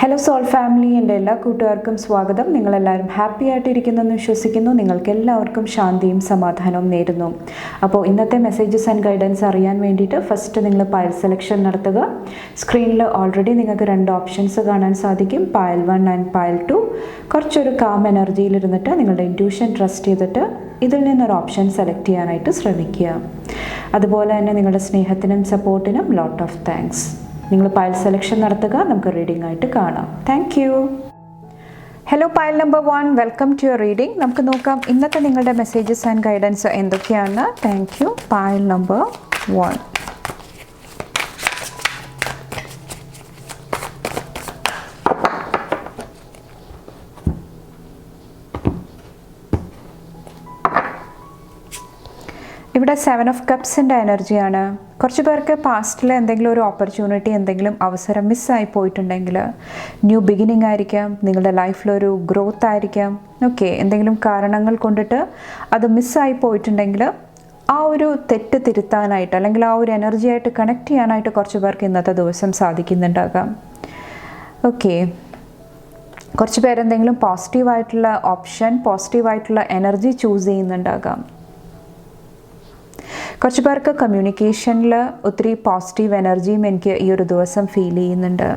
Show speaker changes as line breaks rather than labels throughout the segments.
Hello soul family, എൻ്റെ എല്ലാ കൂട്ടുകാർക്കും സ്വാഗതം. നിങ്ങളെല്ലാവരും ഹാപ്പി ആയിട്ടിരിക്കുന്നെന്ന് വിശ്വസിക്കുന്നു. നിങ്ങൾക്ക് എല്ലാവർക്കും ശാന്തിയും സമാധാനവും നേരുന്നു. അപ്പോൾ ഇന്നത്തെ മെസ്സേജസ് ആൻഡ് ഗൈഡൻസ് അറിയാൻ വേണ്ടിയിട്ട് ഫസ്റ്റ് നിങ്ങൾ പയൽ സെലക്ഷൻ നടത്തുക. സ്ക്രീനിൽ ഓൾറെഡി നിങ്ങൾക്ക് 2 ഓപ്ഷൻസ് കാണാൻ സാധിക്കും, പയൽ 1 ആൻഡ് പയൽ 2. കുറച്ചൊരു കാം എനർജിയിലിരുന്നിട്ട് നിങ്ങളുടെ ഇൻറ്റ്യൂഷൻ ട്രസ്റ്റ് ചെയ്തിട്ട് ഇതിൽ നിന്നൊരു ഓപ്ഷൻ സെലക്ട് ചെയ്യാനായിട്ട് ശ്രമിക്കുക. അതുപോലെ തന്നെ നിങ്ങളുടെ സ്നേഹത്തിനും സപ്പോർട്ടിനും ലോട്ട് ഓഫ് താങ്ക്സ്. നിങ്ങൾ പയൽ സെലക്ഷൻ നടത്തുക, നമുക്ക് റീഡിംഗ് ആയിട്ട് കാണാം. Thank you. Hello Payal number 1, welcome to your reading. നമുക്ക് നോക്കാം ഇന്നത്തെ നിങ്ങളുടെ മെസ്സേജസ് ആൻഡ് ഗൈഡൻസ് എന്തൊക്കെയാണ്. Thank you. പയൽ നമ്പർ 1. ഇവിടെ 7 ഓഫ് കപ്സിൻ്റെ എനർജിയാണ്. കുറച്ച് പേർക്ക് പാസ്റ്റിൽ എന്തെങ്കിലും ഒരു ഓപ്പർച്യൂണിറ്റി, എന്തെങ്കിലും അവസരം മിസ്സായി പോയിട്ടുണ്ടെങ്കിൽ ന്യൂ ബിഗിനിങ് ആയിരിക്കാം, നിങ്ങളുടെ ലൈഫിലൊരു ഗ്രോത്ത് ആയിരിക്കാം. ഓക്കെ, എന്തെങ്കിലും കാരണങ്ങൾ കൊണ്ടിട്ട് അത് മിസ്സായി പോയിട്ടുണ്ടെങ്കിൽ ആ ഒരു തെറ്റ് തിരുത്താനായിട്ട് അല്ലെങ്കിൽ ആ ഒരു എനർജിയായിട്ട് കണക്ട് ചെയ്യാനായിട്ട് കുറച്ച് പേർക്ക് ഇന്നത്തെ ദിവസം സാധിക്കുന്നുണ്ടാകാം. ഓക്കെ, കുറച്ച് പേരെന്തെങ്കിലും പോസിറ്റീവായിട്ടുള്ള ഓപ്ഷൻ, പോസിറ്റീവായിട്ടുള്ള എനർജി ചൂസ് ചെയ്യുന്നുണ്ടാകാം. കുറച്ച് പേർക്ക് കമ്മ്യൂണിക്കേഷനിൽ ഒത്തിരി പോസിറ്റീവ് എനർജിയും എനിക്ക് ഈ ഒരു ദിവസം ഫീൽ ചെയ്യുന്നുണ്ട്.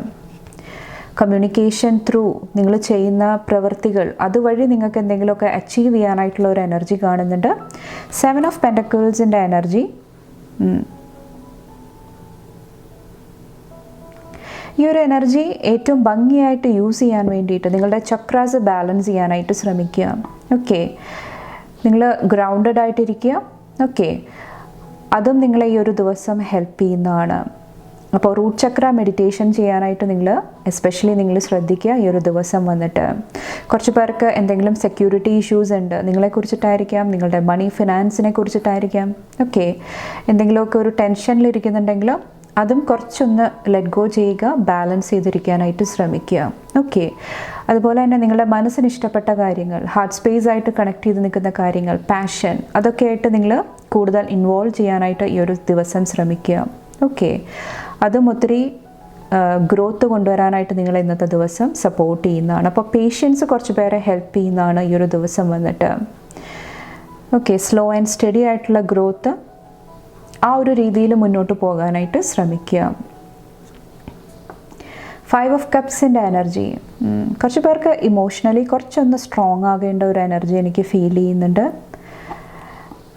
കമ്മ്യൂണിക്കേഷൻ ത്രൂ നിങ്ങൾ ചെയ്യുന്ന പ്രവൃത്തികൾ അതുവഴി നിങ്ങൾക്ക് എന്തെങ്കിലുമൊക്കെ അച്ചീവ് ചെയ്യാനായിട്ടുള്ള ഒരു എനർജി കാണുന്നുണ്ട്. 7 ഓഫ് പെൻറ്റക്കിൾസിൻ്റെ എനർജി. ഈ ഒരു എനർജി ഏറ്റവും ഭംഗിയായിട്ട് യൂസ് ചെയ്യാൻ വേണ്ടിയിട്ട് നിങ്ങളുടെ ചക്രാസ് ബാലൻസ് ചെയ്യാനായിട്ട് ശ്രമിക്കുക. ഓക്കെ, നിങ്ങൾ ഗ്രൗണ്ടഡ് ആയിട്ടിരിക്കുക. ഓക്കെ, അതും നിങ്ങളെ ഈ ഒരു ദിവസം ഹെൽപ്പ് ചെയ്യുന്നതാണ്. അപ്പോൾ റൂട്ട് ചക്ര മെഡിറ്റേഷൻ ചെയ്യാനായിട്ട് നിങ്ങൾ എസ്പെഷ്യലി നിങ്ങൾ ശ്രദ്ധിക്കുക ഈ ഒരു ദിവസം വന്നിട്ട്. കുറച്ച് പേർക്ക് എന്തെങ്കിലും സെക്യൂരിറ്റി ഇഷ്യൂസ് ഉണ്ട്, നിങ്ങളെക്കുറിച്ചിട്ടായിരിക്കാം, നിങ്ങളുടെ മണി ഫിനാൻസിനെ കുറിച്ചിട്ടായിരിക്കാം. ഓക്കെ, എന്തെങ്കിലുമൊക്കെ ഒരു ടെൻഷനിലിരിക്കുന്നുണ്ടെങ്കിൽ അതും കുറച്ചൊന്ന് ലെറ്റ് ഗോ ചെയ്യുക, ബാലൻസ് ചെയ്തിരിക്കാനായിട്ട് ശ്രമിക്കുക. ഓക്കെ, അതുപോലെ തന്നെ നിങ്ങളുടെ മനസ്സിന് ഇഷ്ടപ്പെട്ട കാര്യങ്ങൾ, ഹാർട്ട് സ്പേസ് ആയിട്ട് കണക്ട് ചെയ്ത് നിൽക്കുന്ന കാര്യങ്ങൾ, പാഷൻ, അതൊക്കെ ആയിട്ട് നിങ്ങൾ കൂടുതൽ ഇൻവോൾവ് ചെയ്യാനായിട്ട് ഈ ഒരു ദിവസം ശ്രമിക്കുക. ഓക്കെ, അതും ഒത്തിരി ഗ്രോത്ത് കൊണ്ടുവരാനായിട്ട് നിങ്ങൾ ഇന്നത്തെ ദിവസം സപ്പോർട്ട് ചെയ്യുന്നതാണ്. അപ്പോൾ പേഷ്യൻസ് കുറച്ച് പേരെ ഹെൽപ്പ് ചെയ്യുന്നതാണ് ഈ ഒരു ദിവസം വന്നിട്ട്. ഓക്കെ, സ്ലോ ആൻഡ് സ്റ്റഡി ആയിട്ടുള്ള ഗ്രോത്ത്, ആ ഒരു രീതിയിൽ മുന്നോട്ട് പോകാനായിട്ട് ശ്രമിക്കുക. 5 ഓഫ് കപ്സിൻ്റെ എനർജി. കുറച്ച് പേർക്ക് ഇമോഷണലി കുറച്ചൊന്ന് സ്ട്രോങ് ആകേണ്ട ഒരു എനർജി എനിക്ക് ഫീൽ ചെയ്യുന്നുണ്ട്.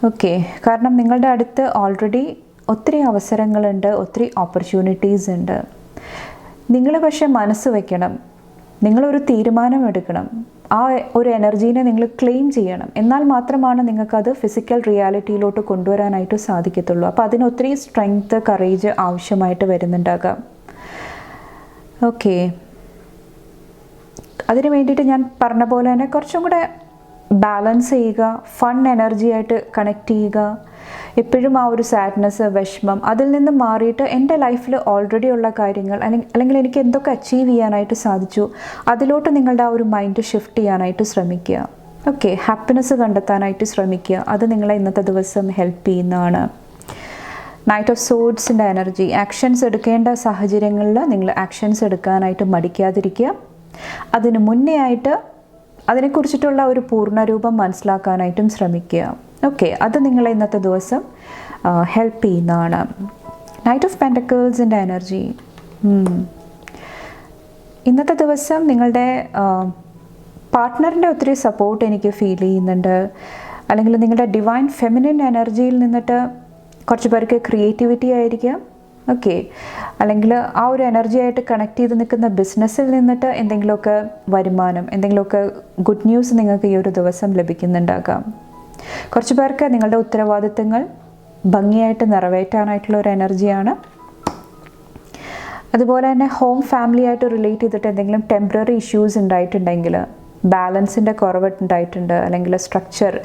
ഓക്കെ, കാരണം നിങ്ങളുടെ അടുത്ത് ഓൾറെഡി ഒത്തിരി അവസരങ്ങളുണ്ട്, ഒത്തിരി ഓപ്പർച്യൂണിറ്റീസ് ഉണ്ട്. നിങ്ങൾ പക്ഷേ മനസ്സ് വയ്ക്കണം, നിങ്ങളൊരു തീരുമാനം എടുക്കണം, ആ ഒരു എനർജീനെ നിങ്ങൾ ക്ലെയിം ചെയ്യണം. എന്നാൽ മാത്രമാണ് നിങ്ങൾക്കത് ഫിസിക്കൽ റിയാലിറ്റിയിലോട്ട് കൊണ്ടുവരാനായിട്ട് സാധിക്കത്തുള്ളൂ. അപ്പോൾ അതിന് ഒത്തിരി സ്ട്രെങ്ത്, കറേജ് ആവശ്യമായിട്ട് വരുന്നുണ്ടാകാം. ഓക്കെ, അതിന് വേണ്ടിയിട്ട് ഞാൻ പറഞ്ഞ പോലെ തന്നെ കുറച്ചും കൂടെ ബാലൻസ് ചെയ്യുക, ഫൺ എനർജി ആയിട്ട് കണക്ട് ചെയ്യുക. എപ്പോഴും ആ ഒരു സാഡ്നെസ്, വിഷമം, അതിൽ നിന്ന് മാറിയിട്ട് എൻ്റെ ലൈഫിൽ ഓൾറെഡി ഉള്ള കാര്യങ്ങൾ അല്ലെങ്കിൽ എനിക്ക് എന്തൊക്കെ അച്ചീവ് ചെയ്യാനായിട്ട് സാധിച്ചു അതിലോട്ട് നിങ്ങളുടെ ആ ഒരു മൈൻഡ് ഷിഫ്റ്റ് ചെയ്യാനായിട്ട് ശ്രമിക്കുക. ഓക്കെ, ഹാപ്പിനെസ് കണ്ടെത്താനായിട്ട് ശ്രമിക്കുക. അത് നിങ്ങളെ ഇന്നത്തെ ദിവസം ഹെൽപ്പ് ചെയ്യുന്നതാണ്. നൈറ്റ് ഓഫ് സോഡ്സിൻ്റെ എനർജി. ആക്ഷൻസ് എടുക്കേണ്ട സാഹചര്യങ്ങളിൽ നിങ്ങൾ ആക്ഷൻസ് എടുക്കാനായിട്ട് മടിക്കാതിരിക്കുക. അതിന് മുന്നേ ആയിട്ട് അതിനെക്കുറിച്ചിട്ടുള്ള ഒരു പൂർണ്ണരൂപം മനസ്സിലാക്കാനായിട്ടും ശ്രമിക്കുക. ഓക്കെ, അത് നിങ്ങളെ ഇന്നത്തെ ദിവസം ഹെൽപ്പ് ചെയ്യുന്നതാണ്. നൈറ്റ് ഓഫ് പെൻറ്റക്കിൾസിൻ്റെ എനർജി. ഇന്നത്തെ ദിവസം നിങ്ങളുടെ പാർട്ട്ണറിൻ്റെ ഒത്തിരി സപ്പോർട്ട് എനിക്ക് ഫീൽ ചെയ്യുന്നുണ്ട്. അല്ലെങ്കിൽ നിങ്ങളുടെ ഡിവൈൻ ഫെമിനിൻ എനർജിയിൽ നിന്നിട്ട് കുറച്ച് പേർക്ക് ക്രിയേറ്റിവിറ്റി ആയിരിക്കാം. ഓക്കെ, അല്ലെങ്കിൽ ആ ഒരു എനർജി ആയിട്ട് കണക്ട് ചെയ്ത് നിൽക്കുന്ന ബിസിനസ്സിൽ നിന്നിട്ട് എന്തെങ്കിലുമൊക്കെ വരുമാനം, എന്തെങ്കിലുമൊക്കെ ഗുഡ് ന്യൂസ് നിങ്ങൾക്ക് ഈ ഒരു ദിവസം ലഭിക്കുന്നുണ്ടാകാം. കുറച്ച് പേർക്ക് നിങ്ങളുടെ ഉത്തരവാദിത്തങ്ങൾ ഭംഗിയായിട്ട് നിറവേറ്റാനായിട്ടുള്ള ഒരു എനർജിയാണ്. അതുപോലെ തന്നെ ഹോം ഫാമിലി ആയിട്ട് റിലേറ്റ് ചെയ്തിട്ട് എന്തെങ്കിലും ടെമ്പററി ഇഷ്യൂസ് ഉണ്ടായിട്ടുണ്ടെങ്കിൽ, ബാലൻസിൻ്റെ കുറവ് ഉണ്ടായിട്ടുണ്ട്, അല്ലെങ്കിൽ സ്ട്രക്ചർ,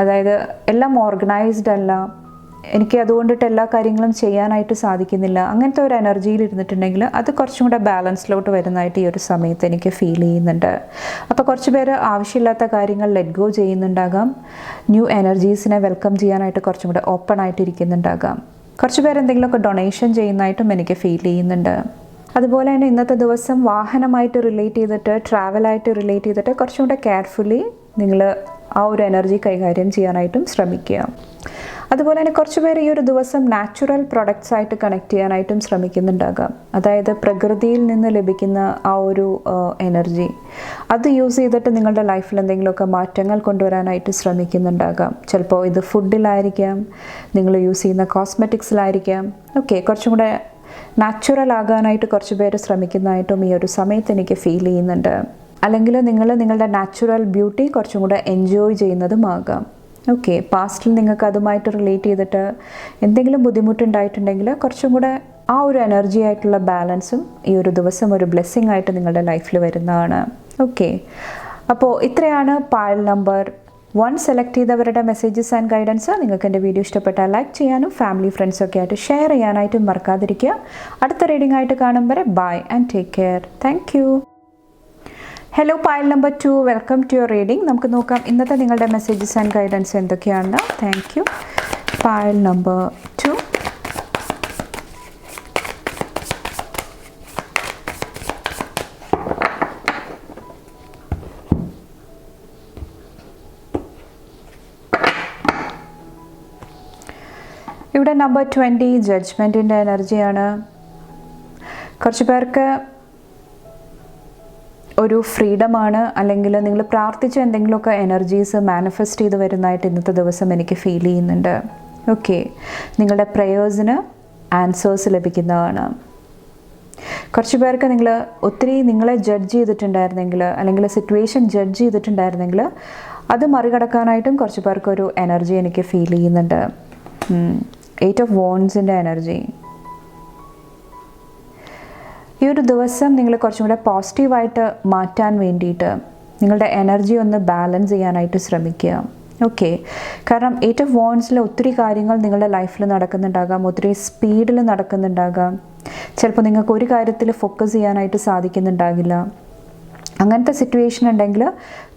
അതായത് എല്ലാം ഓർഗനൈസ്ഡ് അല്ല, എനിക്ക് അതുകൊണ്ടിട്ട് എല്ലാ കാര്യങ്ങളും ചെയ്യാനായിട്ട് സാധിക്കുന്നില്ല, അങ്ങനത്തെ ഒരു എനർജിയിൽ ഇരുന്നിട്ടുണ്ടെങ്കിൽ അത് കുറച്ചും കൂടെ ബാലൻസിലോട്ട് വരുന്നതായിട്ട് ഈ ഒരു സമയത്ത് എനിക്ക് ഫീൽ ചെയ്യുന്നുണ്ട്. അപ്പോൾ കുറച്ച് പേര് ആവശ്യമില്ലാത്ത കാര്യങ്ങൾ ലെറ്റ് ഗോ ചെയ്യുന്നുണ്ടാകാം. ന്യൂ എനർജീസിനെ വെൽക്കം ചെയ്യാനായിട്ട് കുറച്ചും കൂടെ ഓപ്പൺ ആയിട്ട് ഇരിക്കുന്നുണ്ടാകാം. കുറച്ച് പേര് എന്തെങ്കിലുമൊക്കെ ഡൊണേഷൻ ചെയ്യുന്നതായിട്ടും എനിക്ക് ഫീൽ ചെയ്യുന്നുണ്ട്. അതുപോലെ തന്നെ ഇന്നത്തെ ദിവസം വാഹനമായിട്ട് റിലേറ്റ് ചെയ്തിട്ട്, ട്രാവലായിട്ട് റിലേറ്റ് ചെയ്തിട്ട് കുറച്ചും കൂടെ കെയർഫുള്ളി നിങ്ങൾ ആ ഒരു എനർജി കൈകാര്യം ചെയ്യാനായിട്ടും ശ്രമിക്കുക. അതുപോലെ തന്നെ കുറച്ച് പേർ ഈ ഒരു ദിവസം നാച്ചുറൽ പ്രൊഡക്ട്സ് ആയിട്ട് കണക്ട് ചെയ്യാനായിട്ടും ശ്രമിക്കുന്നുണ്ടാകാം. അതായത് പ്രകൃതിയിൽ നിന്ന് ലഭിക്കുന്ന ആ ഒരു എനർജി അത് യൂസ് ചെയ്തിട്ട് നിങ്ങളുടെ ലൈഫിൽ എന്തെങ്കിലുമൊക്കെ മാറ്റങ്ങൾ കൊണ്ടുവരാനായിട്ട് ശ്രമിക്കുന്നുണ്ടാകാം. ചിലപ്പോൾ ഇത് ഫുഡിലായിരിക്കാം, നിങ്ങൾ യൂസ് ചെയ്യുന്ന കോസ്മെറ്റിക്സിലായിരിക്കാം. ഓക്കെ, കുറച്ചും കൂടെ നാച്ചുറൽ ആകാനായിട്ട് കുറച്ച് പേര് ശ്രമിക്കുന്നതായിട്ടും ഈ ഒരു സമയത്ത് എനിക്ക് ഫീൽ ചെയ്യുന്നുണ്ട്. അല്ലെങ്കിൽ നിങ്ങൾ നിങ്ങളുടെ നാച്ചുറൽ ബ്യൂട്ടി കുറച്ചും കൂടെ എൻജോയ് ചെയ്യുന്നതുമാകാം. ഓക്കെ, പാസ്റ്റിൽ നിങ്ങൾക്ക് അതുമായിട്ട് റിലേറ്റ് ചെയ്തിട്ട് എന്തെങ്കിലും ബുദ്ധിമുട്ടുണ്ടായിട്ടുണ്ടെങ്കിൽ കുറച്ചും കൂടെ ആ ഒരു എനർജി ആയിട്ടുള്ള ബാലൻസും ഈ ഒരു ദിവസം ഒരു ബ്ലെസ്സിങ് ആയിട്ട് നിങ്ങളുടെ ലൈഫിൽ വരുന്നതാണ്. ഓക്കെ, അപ്പോൾ ഇത്രയാണ് പായൽ നമ്പർ 1 സെലക്ട് ചെയ്തവരുടെ മെസ്സേജസ് ആൻഡ് ഗൈഡൻസ്. നിങ്ങൾക്ക് എൻ്റെ വീഡിയോ ഇഷ്ടപ്പെട്ടാൽ ലൈക്ക് ചെയ്യാനും ഫാമിലി ഫ്രണ്ട്സൊക്കെ ആയിട്ട് ഷെയർ ചെയ്യാനായിട്ടും മറക്കാതിരിക്കുക. അടുത്ത റീഡിംഗ് ആയിട്ട് കാണും വരെ bye and take care. Thank you. Hello Payal number 2, welcome to your reading. നമുക്ക് നോക്കാം ഇന്നത്തെ നിങ്ങളുടെ മെസ്സേജസ് ആൻഡ് ഗൈഡൻസ് എന്തൊക്കെയാണെന്ന്. Thank you. പായൽ നമ്പർ 2. ഇവിടെ നമ്പർ 20 ജഡ്ജ്മെൻറ്റിൻ്റെ എനർജിയാണ്. കുറച്ച് പേർക്ക് ഒരു ഫ്രീഡമാണ്, അല്ലെങ്കിൽ നിങ്ങൾ പ്രാർത്ഥിച്ച എന്തെങ്കിലുമൊക്കെ എനർജീസ് മാനിഫെസ്റ്റ് ചെയ്ത് വരുന്നതായിട്ട് ഇന്നത്തെ ദിവസം എനിക്ക് ഫീൽ ചെയ്യുന്നുണ്ട്. ഓക്കെ, നിങ്ങളുടെ പ്രേയേഴ്സിന് ആൻസേഴ്സ് ലഭിക്കുന്നതാണ്. കുറച്ച് പേർക്ക് നിങ്ങൾ ഒത്തിരി നിങ്ങളെ ജഡ്ജ് ചെയ്തിട്ടുണ്ടായിരുന്നെങ്കിൽ, അല്ലെങ്കിൽ സിറ്റുവേഷൻ ജഡ്ജ് ചെയ്തിട്ടുണ്ടായിരുന്നെങ്കിൽ അത് മറികടക്കാനായിട്ടും കുറച്ച് പേർക്ക് ഒരു എനർജി എനിക്ക് ഫീൽ ചെയ്യുന്നുണ്ട്. 8 ഓഫ് വോൺസിൻ്റെ എനർജി. ഈ ഒരു ദിവസം നിങ്ങൾ കുറച്ചും കൂടെ പോസിറ്റീവായിട്ട് മാറ്റാൻ വേണ്ടിയിട്ട് നിങ്ങളുടെ എനർജി ഒന്ന് ബാലൻസ് ചെയ്യാനായിട്ട് ശ്രമിക്കുക. ഓക്കെ, കാരണം 8 ഓഫ് വോൺസിൽ ഒത്തിരി കാര്യങ്ങൾ നിങ്ങളുടെ ലൈഫിൽ നടക്കുന്നുണ്ടാകാം, ഒത്തിരി സ്പീഡിൽ നടക്കുന്നുണ്ടാകാം. ചിലപ്പോൾ നിങ്ങൾക്ക് ഒരു കാര്യത്തിൽ ഫോക്കസ് ചെയ്യാനായിട്ട് സാധിക്കുന്നുണ്ടാകില്ല. അങ്ങനത്തെ സിറ്റുവേഷൻ ഉണ്ടെങ്കിൽ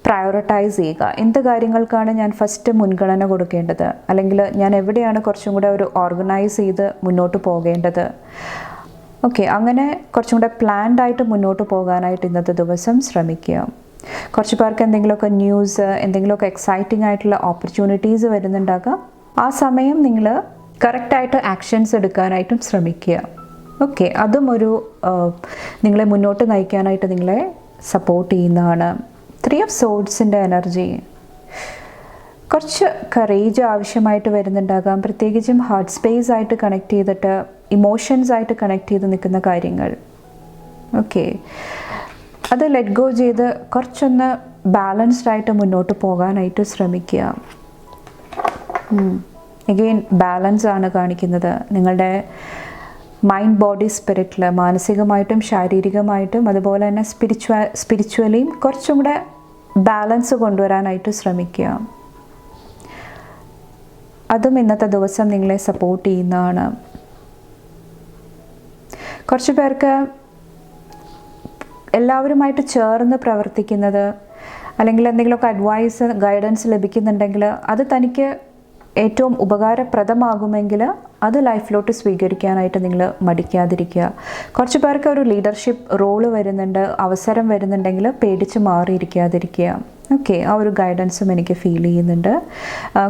പ്രയോറിറ്റൈസ് ചെയ്യുക. എന്ത് കാര്യങ്ങൾക്കാണ് ഞാൻ ഫസ്റ്റ് മുൻഗണന കൊടുക്കേണ്ടത്, അല്ലെങ്കിൽ ഞാൻ എവിടെയാണ് കുറച്ചും കൂടെ ഒരു ഓർഗനൈസ് ചെയ്ത് മുന്നോട്ട് പോകേണ്ടത്. ഓക്കെ, അങ്ങനെ കുറച്ചും കൂടെ പ്ലാൻഡ് ആയിട്ട് മുന്നോട്ട് പോകാനായിട്ട് ഇന്നത്തെ ദിവസം ശ്രമിക്കുക. കുറച്ച് പേർക്ക് എന്തെങ്കിലുമൊക്കെ ന്യൂസ്, എന്തെങ്കിലുമൊക്കെ എക്സൈറ്റിംഗ് ആയിട്ടുള്ള ഓപ്പർച്യൂണിറ്റീസ് വരുന്നുണ്ടാകാം. ആ സമയം നിങ്ങൾ കറക്റ്റായിട്ട് ആക്ഷൻസ് എടുക്കാനായിട്ടും ശ്രമിക്കുക. ഓക്കെ, അതും ഒരു നിങ്ങളെ മുന്നോട്ട് നയിക്കാനായിട്ട് നിങ്ങളെ സപ്പോർട്ട് ചെയ്യുന്നതാണ്. 3 ഓഫ് സോഡ്സിൻ്റെ എനർജി. കുറച്ച് കറേജ് ആവശ്യമായിട്ട് വരുന്നുണ്ടാകാം, പ്രത്യേകിച്ചും ഹാർട്ട് സ്പേസ് ആയിട്ട് കണക്ട് ചെയ്തിട്ട്, ഇമോഷൻസ് ആയിട്ട് കണക്ട് ചെയ്ത് നിൽക്കുന്ന കാര്യങ്ങൾ. ഓക്കെ, അത് ലെറ്റ് ഗോ ചെയ്ത് കുറച്ചൊന്ന് ബാലൻസ്ഡ് ആയിട്ട് മുന്നോട്ട് പോകാനായിട്ട് ശ്രമിക്കുക. എഗെയിൻ ബാലൻസ് ആണ് കാണിക്കുന്നത്. നിങ്ങളുടെ മൈൻഡ്, ബോഡി, സ്പിരിറ്റിൽ മാനസികമായിട്ടും ശാരീരികമായിട്ടും അതുപോലെ തന്നെ സ്പിരിച്വലിയും കുറച്ചും കൂടെ ബാലൻസ് കൊണ്ടുവരാനായിട്ട് ശ്രമിക്കുക. അതും ഇന്നത്തെ ദിവസം നിങ്ങളെ സപ്പോർട്ട് ചെയ്യുന്നതാണ്. കുറച്ച് പേർക്ക് എല്ലാവരുമായിട്ട് ചേർന്ന് പ്രവർത്തിക്കുന്നത്, അല്ലെങ്കിൽ എന്തെങ്കിലുമൊക്കെ അഡ്വൈസ്, ഗൈഡൻസ് ലഭിക്കുന്നുണ്ടെങ്കിൽ അത് തനിക്ക് ഏറ്റവും ഉപകാരപ്രദമാകുമെങ്കിൽ അത് ലൈഫിലോട്ട് സ്വീകരിക്കാനായിട്ട് നിങ്ങൾ മടിക്കാതിരിക്കുക. കുറച്ച് പേർക്ക് ഒരു ലീഡർഷിപ്പ് റോള് വരുന്നുണ്ട്, അവസരം വരുന്നുണ്ടെങ്കിൽ പേടിച്ച് മാറിയിരിക്കാതിരിക്കുക. ഓക്കെ, ആ ഒരു ഗൈഡൻസും എനിക്ക് ഫീൽ ചെയ്യുന്നുണ്ട്.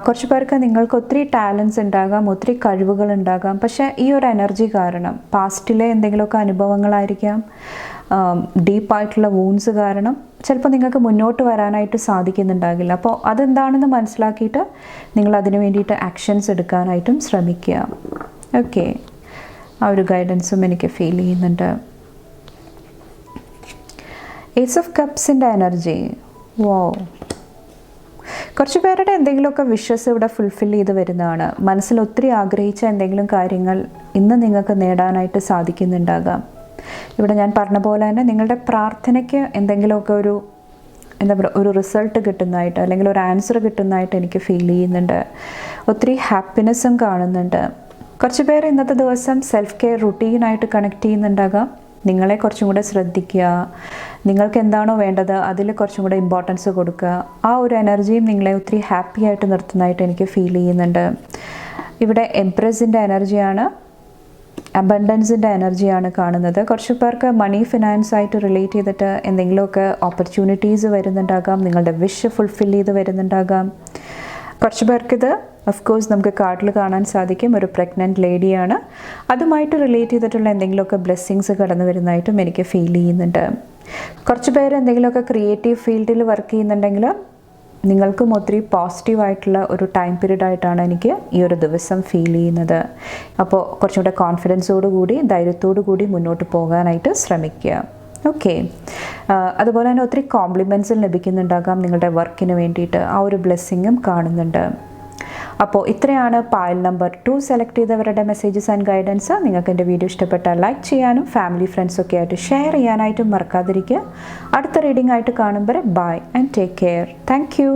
കുറച്ച് പേർക്ക് നിങ്ങൾക്ക് ഒത്തിരി ടാലൻസ് ഉണ്ടാകാം, ഒത്തിരി കഴിവുകൾ ഉണ്ടാകാം. പക്ഷേ ഈ ഒരു എനർജി കാരണം, പാസ്റ്റിലെ എന്തെങ്കിലുമൊക്കെ അനുഭവങ്ങളായിരിക്കാം, ഡീപ്പായിട്ടുള്ള വൂൺസ് കാരണം ചിലപ്പോൾ നിങ്ങൾക്ക് മുന്നോട്ട് വരാനായിട്ട് സാധിക്കുന്നുണ്ടാകില്ല. അപ്പോൾ അതെന്താണെന്ന് മനസ്സിലാക്കിയിട്ട് നിങ്ങൾ അതിന് വേണ്ടിയിട്ട് ആക്ഷൻസ് എടുക്കാനായിട്ടും ശ്രമിക്കുക. ഓക്കെ, ആ ഒരു ഗൈഡൻസും എനിക്ക് ഫീൽ ചെയ്യുന്നുണ്ട്. ഏസ് ഓഫ് കപ്സിൻ്റെ എനർജി. വോ, കുറച്ച് പേരുടെ എന്തെങ്കിലുമൊക്കെ വിഷസ് ഇവിടെ ഫുൾഫിൽ ചെയ്ത് വരുന്നതാണ്. മനസ്സിൽ ഒത്തിരി ആഗ്രഹിച്ച എന്തെങ്കിലും കാര്യങ്ങൾ ഇന്ന് നിങ്ങൾക്ക് നേടാനായിട്ട് സാധിക്കുന്നുണ്ടാകാം. ഇവിടെ ഞാൻ പറഞ്ഞ പോലെ തന്നെ നിങ്ങളുടെ പ്രാർത്ഥനയ്ക്ക് എന്തെങ്കിലുമൊക്കെ ഒരു റിസൾട്ട് കിട്ടുന്നതായിട്ട്, അല്ലെങ്കിൽ ഒരു ആൻസർ കിട്ടുന്നതായിട്ട് എനിക്ക് ഫീൽ ചെയ്യുന്നുണ്ട്. ഒത്തിരി ഹാപ്പിനെസ്സും കാണുന്നുണ്ട്. കുറച്ച് പേര് ഇന്നത്തെ ദിവസം സെൽഫ് കെയർ റുട്ടീനായിട്ട് കണക്ട് ചെയ്യുന്നുണ്ടാകാം. നിങ്ങളെ കുറച്ചും കൂടെ ശ്രദ്ധിക്കുക, നിങ്ങൾക്ക് എന്താണോ വേണ്ടത് അതിൽ കുറച്ചും കൂടെ ഇമ്പോർട്ടൻസ് കൊടുക്കുക. ആ ഒരു എനർജിയും നിങ്ങളെ ഒത്തിരി ഹാപ്പി ആയിട്ട് നിർത്തുന്നതായിട്ട് എനിക്ക് ഫീൽ ചെയ്യുന്നുണ്ട്. ഇവിടെ എംപ്രസിൻ്റെ എനർജിയാണ്. അബണ്ടൻസിൻ്റെ എനർജിയാണ് കാണുന്നത്. കുറച്ച് പേർക്ക് മണി ഫിനാൻസ് ആയിട്ട് റിലേറ്റ് ചെയ്തിട്ട് എന്തെങ്കിലുമൊക്കെ ഓപ്പർച്യൂണിറ്റീസ് വരുന്നുണ്ടാകാം, നിങ്ങളുടെ വിഷ് ഫുൾഫിൽ ചെയ്ത് വരുന്നുണ്ടാകാം. കുറച്ച് പേർക്കിത് ഓഫ് കോഴ്സ് നമുക്ക് കാർഡിൽ കാണാൻ സാധിക്കും, ഒരു പ്രഗ്നൻറ്റ് ലേഡിയാണ്. അതുമായിട്ട് റിലേറ്റ് ചെയ്തിട്ടുള്ള എന്തെങ്കിലുമൊക്കെ ബ്ലെസ്സിങ്സ് കടന്നു വരുന്നതായിട്ടും എനിക്ക് ഫീൽ ചെയ്യുന്നുണ്ട്. കുറച്ച് പേര് എന്തെങ്കിലുമൊക്കെ ക്രിയേറ്റീവ് ഫീൽഡിൽ വർക്ക് ചെയ്യുന്നുണ്ടെങ്കിൽ നിങ്ങൾക്കും ഒത്തിരി പോസിറ്റീവായിട്ടുള്ള ഒരു ടൈം പീരീഡ് ആയിട്ടാണ് എനിക്ക് ഈ ഒരു ദിവസം ഫീൽ ചെയ്യുന്നത്. അപ്പോൾ കുറച്ചും കൂടെ കോൺഫിഡൻസോടു കൂടി ധൈര്യത്തോടു കൂടി മുന്നോട്ട് പോകാനായിട്ട് ശ്രമിക്കുക. ഓക്കെ, അതുപോലെ തന്നെ ഒത്തിരി കോംപ്ലിമെൻറ്റ്സും ലഭിക്കുന്നുണ്ടാകാം നിങ്ങളുടെ വർക്കിന് വേണ്ടിയിട്ട്, ആ ഒരു ബ്ലെസ്സിങ്ങും കാണുന്നുണ്ട്. അപ്പോൾ ഇത്രയാണ് പായൽ നമ്പർ 2 സെലക്ട് ചെയ്തവരുടെ മെസ്സേജസ് ആൻഡ് ഗൈഡൻസ്. നിങ്ങൾക്ക് എൻ്റെ വീഡിയോ ഇഷ്ടപ്പെട്ടാൽ ലൈക്ക് ചെയ്യാനും ഫാമിലി ഫ്രണ്ട്സൊക്കെ ആയിട്ട് ഷെയർ ചെയ്യാനായിട്ടും മറക്കാതിരിക്കുക. അടുത്ത റീഡിംഗ് ആയിട്ട് കാണുമ്പോൾ bye and take care. Thank U.